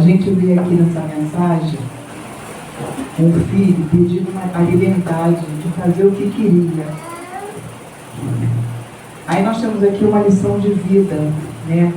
A gente vê aqui nessa mensagem um filho pedindo a liberdade de fazer o que queria. Aí nós temos aqui uma lição de vida, né?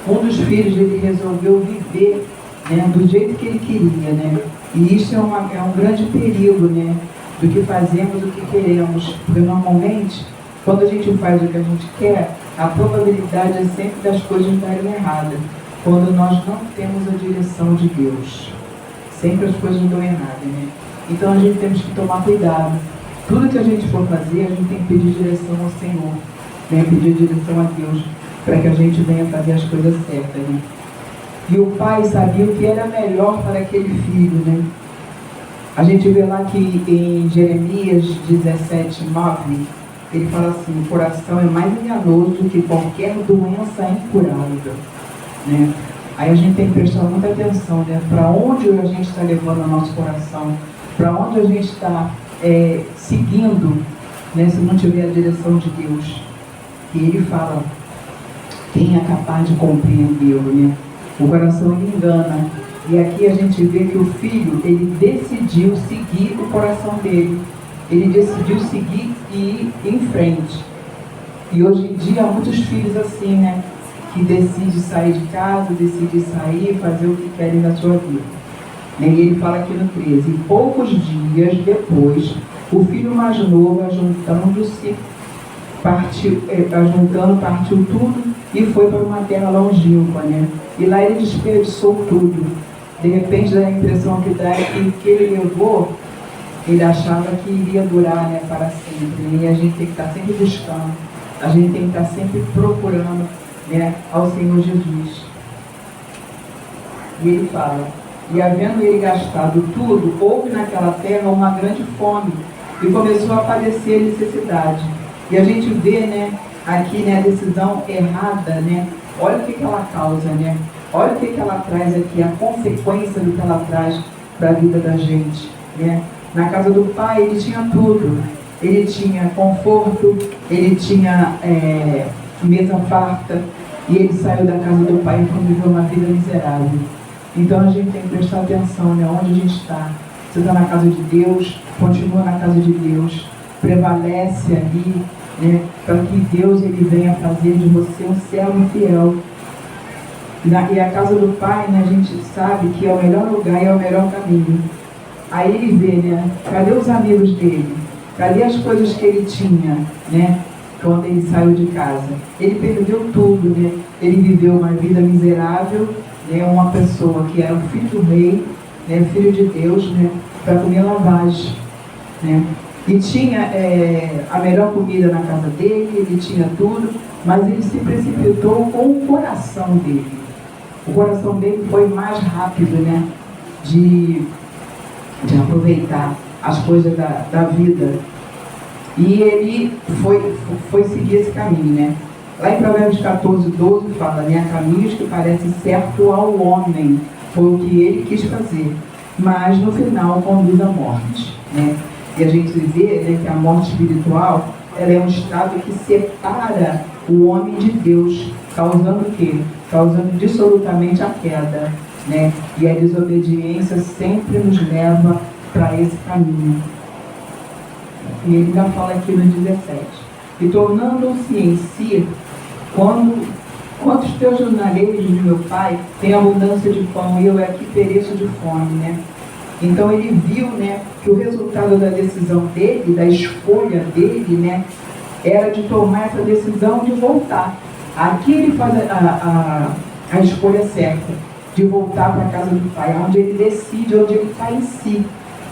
Um dos filhos, ele resolveu viver, né, do jeito que ele queria, né? E isso é um grande perigo, né? Do que fazemos, do que queremos. Porque normalmente, quando a gente faz o que a gente quer, a probabilidade é sempre das coisas darem errado. Quando nós não temos a direção de Deus, sempre as coisas dão errado, né? Então a gente tem que tomar cuidado. Tudo que a gente for fazer, a gente tem que pedir direção ao Senhor, né? Pedir direção a Deus, para que a gente venha fazer as coisas certas, né? E o pai sabia o que era melhor para aquele filho, né? A gente vê lá que em Jeremias 17:9, ele fala assim: o coração é mais enganoso do que qualquer doença incurável, né? Aí a gente tem que prestar muita atenção, né? Para onde a gente está levando o nosso coração, para onde a gente está seguindo, né? Se não tiver a direção de Deus. E ele fala: quem é capaz de compreendê-lo, né? O coração ele engana. E aqui a gente vê que o filho, ele decidiu seguir o coração dele. Ele decidiu seguir e ir em frente. E hoje em dia há muitos filhos assim, né? Que decidem sair de casa, decidem sair e fazer o que querem na sua vida. E ele fala aqui no 13: e poucos dias depois, o filho mais novo, partiu tudo e foi para uma terra longínqua, né? E lá ele desperdiçou tudo. De repente, dá a impressão que dá é que o que ele levou, ele achava que iria durar, né, para sempre. E a gente tem que estar sempre buscando, a gente tem que estar sempre procurando, né, ao Senhor Jesus. E ele fala: e havendo ele gastado tudo, houve naquela terra uma grande fome, e começou a padecer necessidade. E a gente vê, né, aqui, né, a decisão errada, né? Olha o que ela causa, né? Olha o que ela traz aqui, a consequência do que ela traz para a vida da gente, né? Na casa do pai ele tinha tudo. Ele tinha conforto, ele tinha mesa farta, e ele saiu da casa do pai e foi viver uma vida miserável. Então a gente tem que prestar atenção, né? Onde a gente está. Você está na casa de Deus, continua na casa de Deus, prevalece ali, né? Para que Deus ele venha fazer de você um servo fiel. E a casa do pai, né, a gente sabe que é o melhor lugar e é o melhor caminho. Aí ele vê, né? Cadê os amigos dele? Cadê as coisas que ele tinha, né? Quando ele saiu de casa? Ele perdeu tudo, né? Ele viveu uma vida miserável, né? Uma pessoa que era o filho do rei, né? Filho de Deus, né? Para comer lavagem, né? E tinha a melhor comida na casa dele, ele tinha tudo, mas ele se precipitou com o coração dele. O coração dele foi mais rápido, né? De aproveitar as coisas da vida. E ele foi seguir esse caminho, né? Lá em Provérbios 14:12 fala, né? Há caminhos que parecem certo ao homem, foi o que ele quis fazer, mas no final conduz à morte, né? E a gente vê, né, que a morte espiritual, ela é um estado que separa o homem de Deus, causando o quê? Causando dissolutamente a queda, né? E a desobediência sempre nos leva para esse caminho. E ele ainda fala aqui no 17: e tornando-se em si, quantos teus jornaleiros de meu pai têm abundância de pão, e eu aqui pereço de fome, né? Então ele viu, né, que o resultado da decisão dele, da escolha dele, né, era de tomar essa decisão de voltar. Aqui ele faz a escolha certa, de voltar para a casa do pai, onde ele decide, onde ele está em si.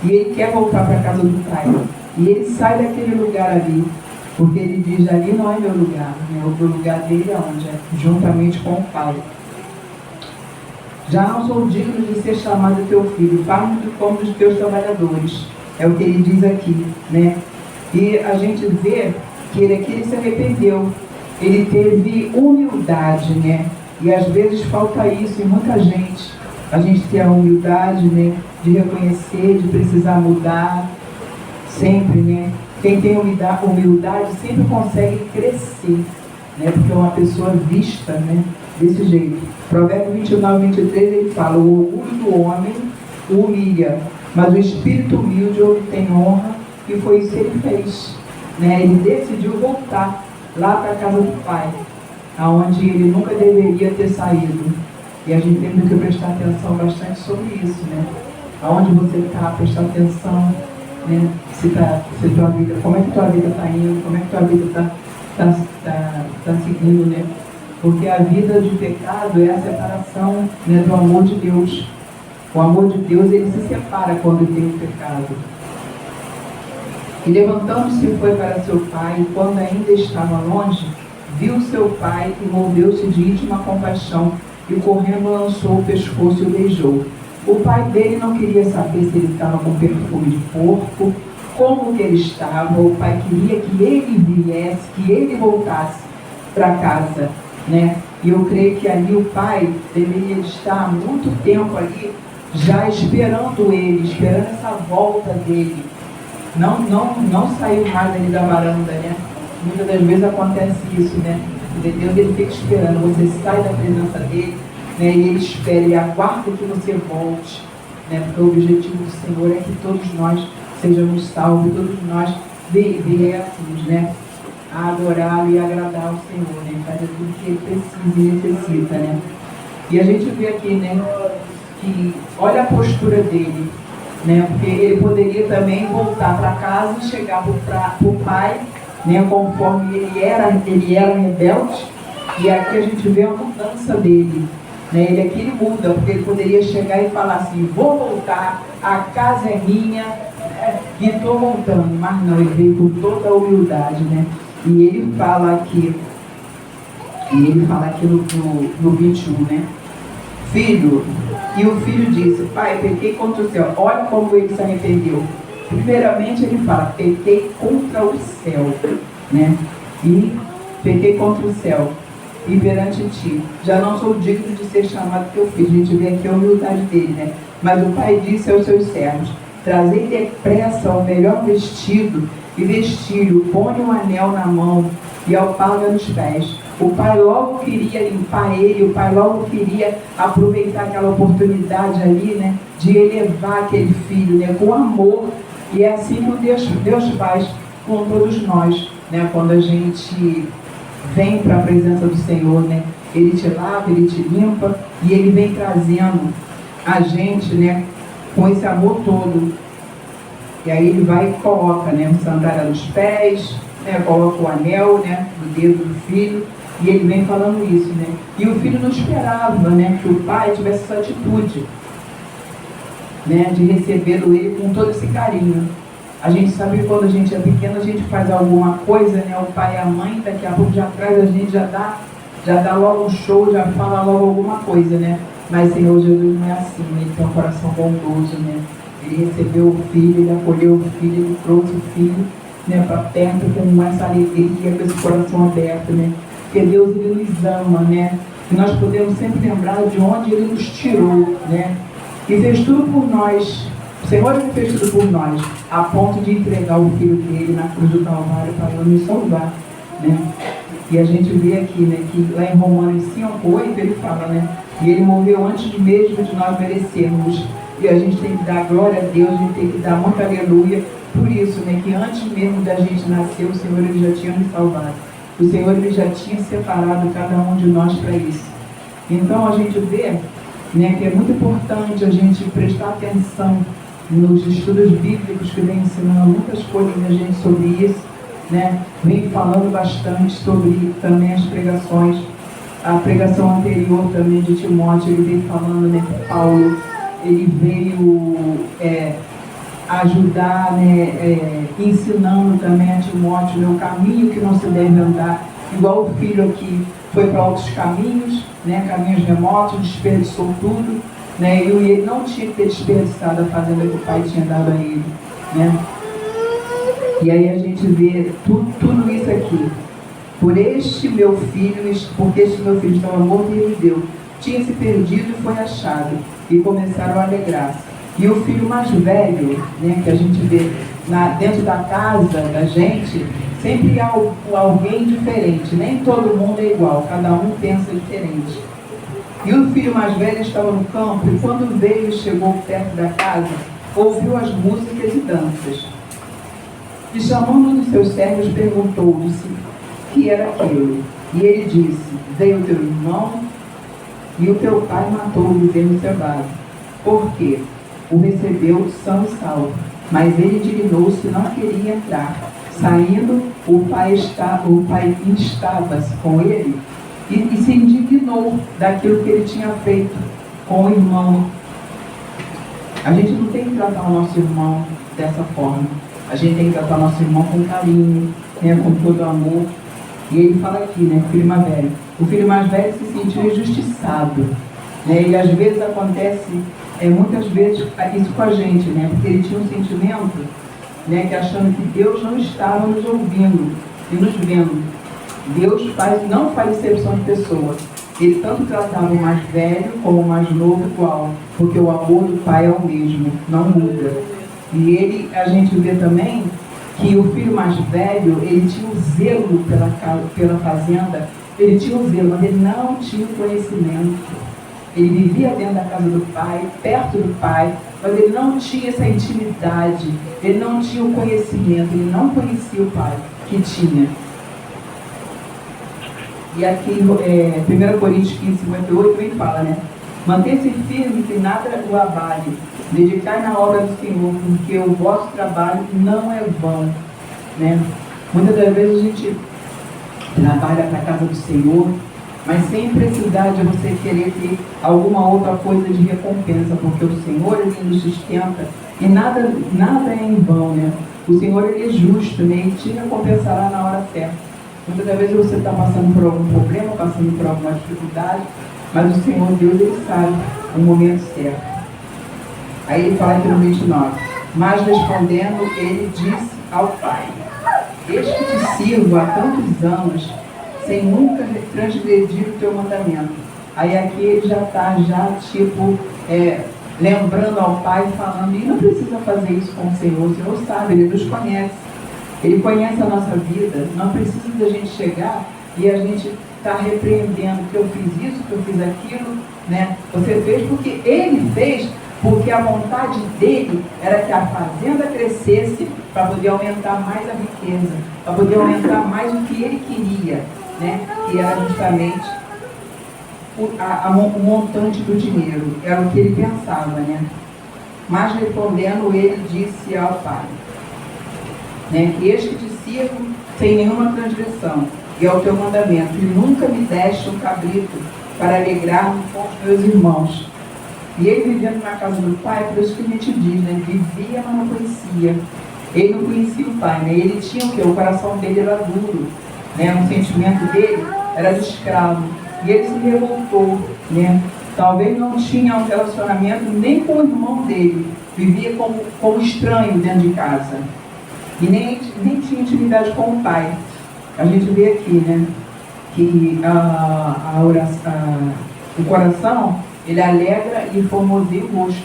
E ele quer voltar para a casa do pai. E ele sai daquele lugar ali, porque ele diz: ali não é meu lugar, né? O lugar dele é onde? É juntamente com o pai. Já não sou digno de ser chamado teu filho, faz-me como dos teus trabalhadores. É o que ele diz aqui, né? E a gente vê que ele aqui se arrependeu. Ele teve humildade, né? E às vezes falta isso em muita gente. A gente ter a humildade, né? De reconhecer, de precisar mudar. Sempre, né? Quem tem humildade sempre consegue crescer, né? Porque é uma pessoa vista, né? desse jeito. Provérbio 29, 23, ele fala: o orgulho do homem o humilha, mas o espírito humilde obtém honra, e foi isso que ele fez. Né? Ele decidiu voltar lá para a casa do pai, aonde ele nunca deveria ter saído. E a gente tem que prestar atenção bastante sobre isso, né? Aonde você está, prestar atenção, né? Se tua vida, como é que tua vida está indo, como é que tua vida está seguindo, né? Porque a vida de pecado é a separação, né, do amor de Deus. O amor de Deus, ele se separa quando tem o pecado. E levantando-se foi para seu pai, e quando ainda estava longe, viu seu pai e moveu-se de íntima compaixão, e correndo lançou o pescoço e o beijou. O pai dele não queria saber se ele estava com perfume de porco, como que ele estava. O pai queria que ele viesse, que ele voltasse para casa, né? E eu creio que ali o pai deveria estar há muito tempo ali, já esperando ele, esperando essa volta dele. Não saiu mais ali da varanda, né? Muitas das vezes acontece isso, né? Deus, ele fica esperando, você sai da presença dele, né? E ele espera, ele aguarda que você volte, né? Porque o objetivo do Senhor é que todos nós sejamos salvos, todos nós viéssemos, né? A adorá-lo e agradar ao Senhor, né? Fazer tudo que ele precisa e necessita, né? E a gente vê aqui, né? Que olha a postura dele, né? Porque ele poderia também voltar para casa e chegar para o pai, né? Conforme ele era rebelde. E aqui a gente vê a mudança dele, né? Ele aqui ele muda, porque ele poderia chegar e falar assim: vou voltar, a casa é minha, e estou voltando. Mas não, ele veio com toda a humildade, né? E ele fala aqui no 21, né? Filho, e o filho disse: pai, pequei contra o céu. Olha como ele se arrependeu. Primeiramente ele fala: pequei contra o céu, né? E pequei contra o céu e perante ti, já não sou digno de ser chamado teu filho. A gente vê aqui a humildade dele, né? Mas o pai disse aos seus servos: trazei depressa o melhor vestido e vestir-o, põe um anel na mão e alparga nos pés. O pai logo queria limpar ele, o pai logo queria aproveitar aquela oportunidade ali, né, de elevar aquele filho, né, com amor. E é assim que Deus faz com todos nós, né, quando a gente vem para a presença do Senhor, né, ele te lava, ele te limpa, e ele vem trazendo a gente, né, com esse amor todo. E aí ele vai e coloca, né, sandália nos pés, né, coloca o anel, né, no dedo do filho, e ele vem falando isso, né. E o filho não esperava, né, que o pai tivesse essa atitude, né, de recebê-lo ele com todo esse carinho. A gente sabe que quando a gente é pequeno, a gente faz alguma coisa, né, o pai e a mãe, daqui a pouco já traz, a gente já dá logo um show, já fala logo alguma coisa, né. Mas Senhor Jesus não é assim, né? Ele tem um coração bondoso, né. Ele recebeu o filho, ele acolheu o filho, ele trouxe o filho, né, para perto com essa alegria, com esse coração aberto, né? Porque Deus, ele nos ama, né? E nós podemos sempre lembrar de onde ele nos tirou, né? E fez tudo por nós. O Senhor, ele fez tudo por nós, a ponto de entregar o filho dele na cruz do Calvário para nos salvar, né? E a gente vê aqui, né, que lá em Romanos 5:8 ele fala, né? E ele morreu antes mesmo de nós merecermos. E a gente tem que dar glória a Deus, a gente tem que dar muito aleluia por isso, né? Que antes mesmo da gente nascer, o Senhor, ele já tinha nos salvado. O Senhor, ele já tinha separado cada um de nós para isso. Então a gente vê, né, que é muito importante a gente prestar atenção nos estudos bíblicos que vem ensinando muitas coisas a gente sobre isso, né? Vem falando bastante sobre também as pregações. A pregação anterior também de Timóteo, ele vem falando, né, que Paulo, ele veio ajudar, né, ensinando também a Timóteo, né, o caminho que não se deve andar, igual o filho aqui foi para outros caminhos, né, caminhos remotos, desperdiçou tudo, né, e ele não tinha que ter desperdiçado a fazenda que o pai tinha dado a ele, né. E aí a gente vê tudo isso aqui. Porque este meu filho estava morto e ele deu. Tinha se perdido e foi achado. E começaram a alegrar-se. E o filho mais velho, né, que a gente vê dentro da casa da gente, Sempre há alguém diferente, nem todo mundo é igual, cada um pensa diferente. E o filho mais velho estava no campo, e quando veio e chegou perto da casa, ouviu as músicas e danças. E chamando um dos seus servos, perguntou-lhe o que era aquilo. E ele disse: veio teu irmão e o teu pai matou-o dentro cevado. Por quê? O recebeu são e salvo. Mas ele indignou-se e não queria entrar. Saindo, o pai instava-se com ele e se indignou daquilo que ele tinha feito com o irmão. A gente não tem que tratar o nosso irmão dessa forma. A gente tem que tratar o nosso irmão com carinho, né, com todo amor. E ele fala aqui, né, o filho mais velho. O filho mais velho se sentiu injustiçado, né, e às vezes acontece, muitas vezes, isso com a gente, né, porque ele tinha um sentimento, né, que achando que Deus não estava nos ouvindo e nos vendo. Deus não faz exceção de pessoa. Ele tanto tratava o mais velho como o mais novo igual, porque o amor do pai é o mesmo, não muda. E a gente vê também que o filho mais velho, ele tinha um zelo pela fazenda, ele tinha um zelo, mas ele não tinha conhecimento. Ele vivia dentro da casa do pai, perto do pai, mas ele não tinha essa intimidade, ele não tinha o conhecimento, ele não conhecia o pai que tinha. E aqui, 1 Coríntios 15, 58, ele fala, né? Manter-se firme, que nada o abale. Dedicar na obra do Senhor, porque o vosso trabalho não é vão, né? Muitas das vezes a gente trabalha para a casa do Senhor, mas sem precisar de você querer ter alguma outra coisa de recompensa, porque o Senhor, ele nos sustenta e nada é em vão, né? O Senhor, ele é justo, né? E te recompensará na hora certa. Muitas das vezes você está passando por algum problema, passando por alguma dificuldade, mas o Senhor Deus, ele sabe o momento certo. Aí ele fala aqui no 29, mas respondendo, ele disse ao pai: eis que te sirvo há tantos anos, sem nunca transgredir o teu mandamento. Aí aqui ele já está, lembrando ao pai, falando, e não precisa fazer isso com o Senhor sabe, ele nos conhece. Ele conhece a nossa vida, não precisa da gente chegar e a gente está repreendendo que eu fiz isso, que eu fiz aquilo, né? Você fez porque ele fez, porque a vontade dele era que a fazenda crescesse para poder aumentar mais a riqueza, para poder aumentar mais o que ele queria, né? Que era justamente o montante do dinheiro, era o que ele pensava, né? Mas respondendo, ele disse ao pai, né, que eis que te sirvo sem nenhuma transgressão, e ao teu mandamento, e nunca me deste um cabrito para alegrar-me com os meus irmãos. E ele vivendo na casa do pai, por isso que a gente diz, né, vivia, mas não conhecia. Ele não conhecia o pai, né, ele tinha o quê? O coração dele era duro, né, o sentimento dele era de escravo, e ele se revoltou, né, talvez não tinha um relacionamento nem com o irmão dele, vivia como estranho dentro de casa. E nem tinha intimidade com o pai. A gente vê aqui, né, que o coração, ele alegra e formoseia o rosto.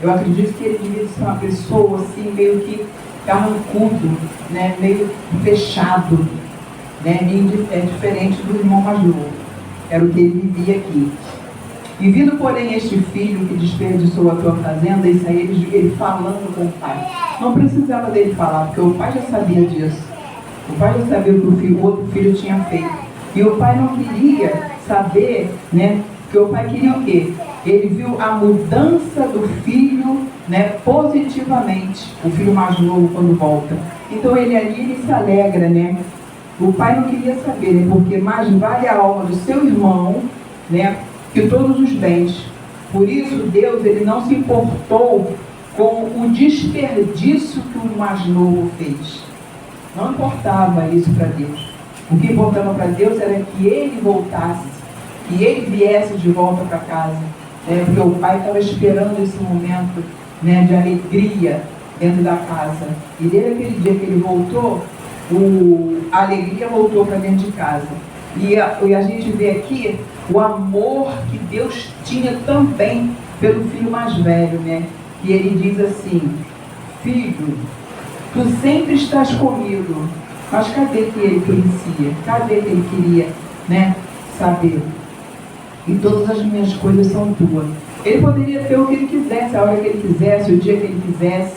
Eu acredito que ele devia ser uma pessoa assim, meio que carrancudo, né, meio fechado, né, diferente do irmão mais novo. Era o que ele vivia aqui. E vindo, porém, este filho que desperdiçou a tua fazenda, isso aí ele falando com o pai. Não precisava dele falar, porque o pai já sabia disso. O pai já sabia o que o outro filho tinha feito. E o pai não queria saber, né? Porque o pai queria o quê? Ele viu a mudança do filho, né, positivamente. O filho mais novo quando volta. Então ele se alegra, né? O pai não queria saber, né? Porque mais vale a alma do seu irmão, né, que todos os bens. Por isso Deus, ele não se importou com o desperdício que o mais novo fez. Não importava isso para Deus. O que importava para Deus era que ele voltasse, que ele viesse de volta para casa, né? Porque o pai estava esperando esse momento, né, de alegria dentro da casa. E desde aquele dia que ele voltou, a alegria voltou para dentro de casa. E a gente vê aqui o amor que Deus tinha também pelo filho mais velho, né? E ele diz assim: filho, tu sempre estás comigo, Mas cadê que ele conhecia? Cadê que ele queria, né, saber? E todas as minhas coisas são tuas. Ele poderia ter o que ele quisesse, a hora que ele quisesse, o dia que ele quisesse,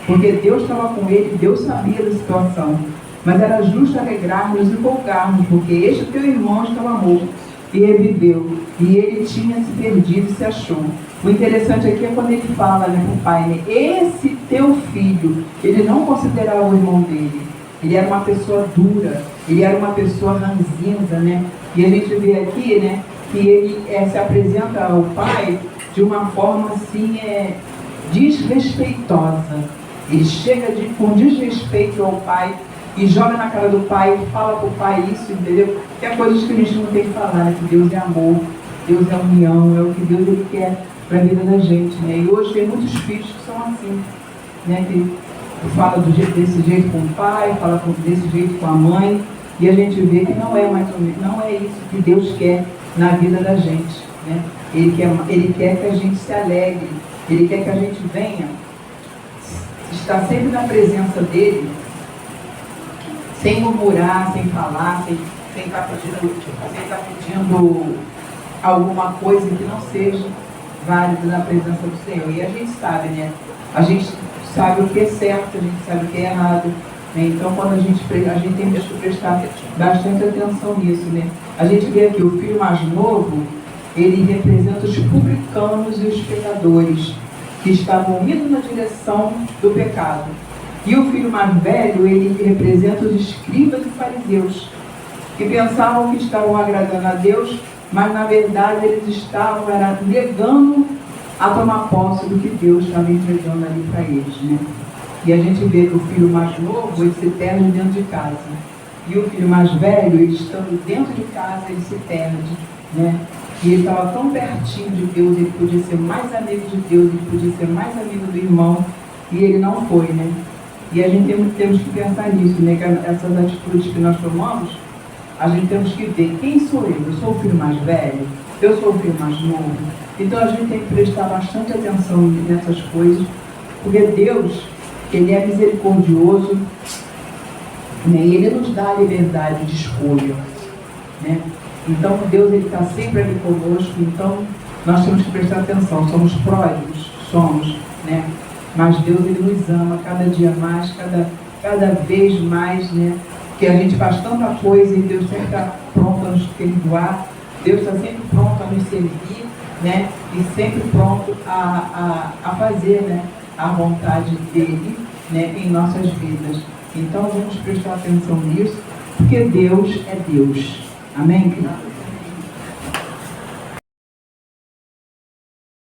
porque Deus estava com ele, Deus sabia da situação. Mas era justo alegrar-nos e folgarmos, porque este teu irmão estava morto e reviveu, e ele tinha se perdido e se achou. O interessante aqui é quando ele fala, né, para o pai, né, esse teu filho, ele não considerava o irmão dele. Ele era uma pessoa dura, ele era uma pessoa ranzinza, né? E a gente vê aqui, né, que ele se apresenta ao pai de uma forma assim, desrespeitosa. Ele chega com desrespeito ao pai e joga na cara do pai, fala para o pai isso, entendeu? Que é coisas que a gente não tem que falar, né? Que Deus é amor, Deus é união, é o que Deus ele quer para a vida da gente, né? E hoje tem muitos filhos que são assim, né? Que fala desse jeito com o pai, fala desse jeito com a mãe, e a gente vê que não é mais ou menos, não é isso que Deus quer na vida da gente, né? Ele quer que a gente se alegre, Ele quer que a gente venha estar sempre na presença dele, sem murmurar, sem falar, sem estar pedindo alguma coisa que não seja válida na presença do Senhor. E a gente sabe, né? A gente sabe o que é certo, a gente sabe o que é errado, né? Então, quando a gente tem que prestar bastante atenção nisso, né? A gente vê aqui o filho mais novo, ele representa os publicanos e os pecadores, que estavam indo na direção do pecado. E o filho mais velho, ele representa os escribas e fariseus, que pensavam que estavam agradando a Deus, mas na verdade eles estavam negando a tomar posse do que Deus estava entregando ali para eles, né? E a gente vê que o filho mais novo, ele se perde dentro de casa. E o filho mais velho, ele estando dentro de casa, ele se perde, né? E ele estava tão pertinho de Deus, ele podia ser mais amigo de Deus, ele podia ser mais amigo do irmão, e ele não foi, né? E a gente temos que pensar nisso, né? Que essas atitudes que nós tomamos, a gente temos que ver quem sou eu. Eu sou o filho mais velho? Eu sou o filho mais novo? Então a gente tem que prestar bastante atenção nessas coisas, porque Deus, Ele é misericordioso, né? E Ele nos dá a liberdade de escolha, né? Então Deus, Ele está sempre ali conosco, então nós temos que prestar atenção. Somos pródigos? Somos, né? Mas Deus, Ele nos ama cada dia mais, cada vez mais, né? Que a gente faz tanta coisa e Deus sempre está pronto a nos perdoar, Deus está sempre pronto a nos servir, né? E sempre pronto a fazer, né, a vontade dEle, né, em nossas vidas. Então vamos prestar atenção nisso, porque Deus é Deus. Amém, querido?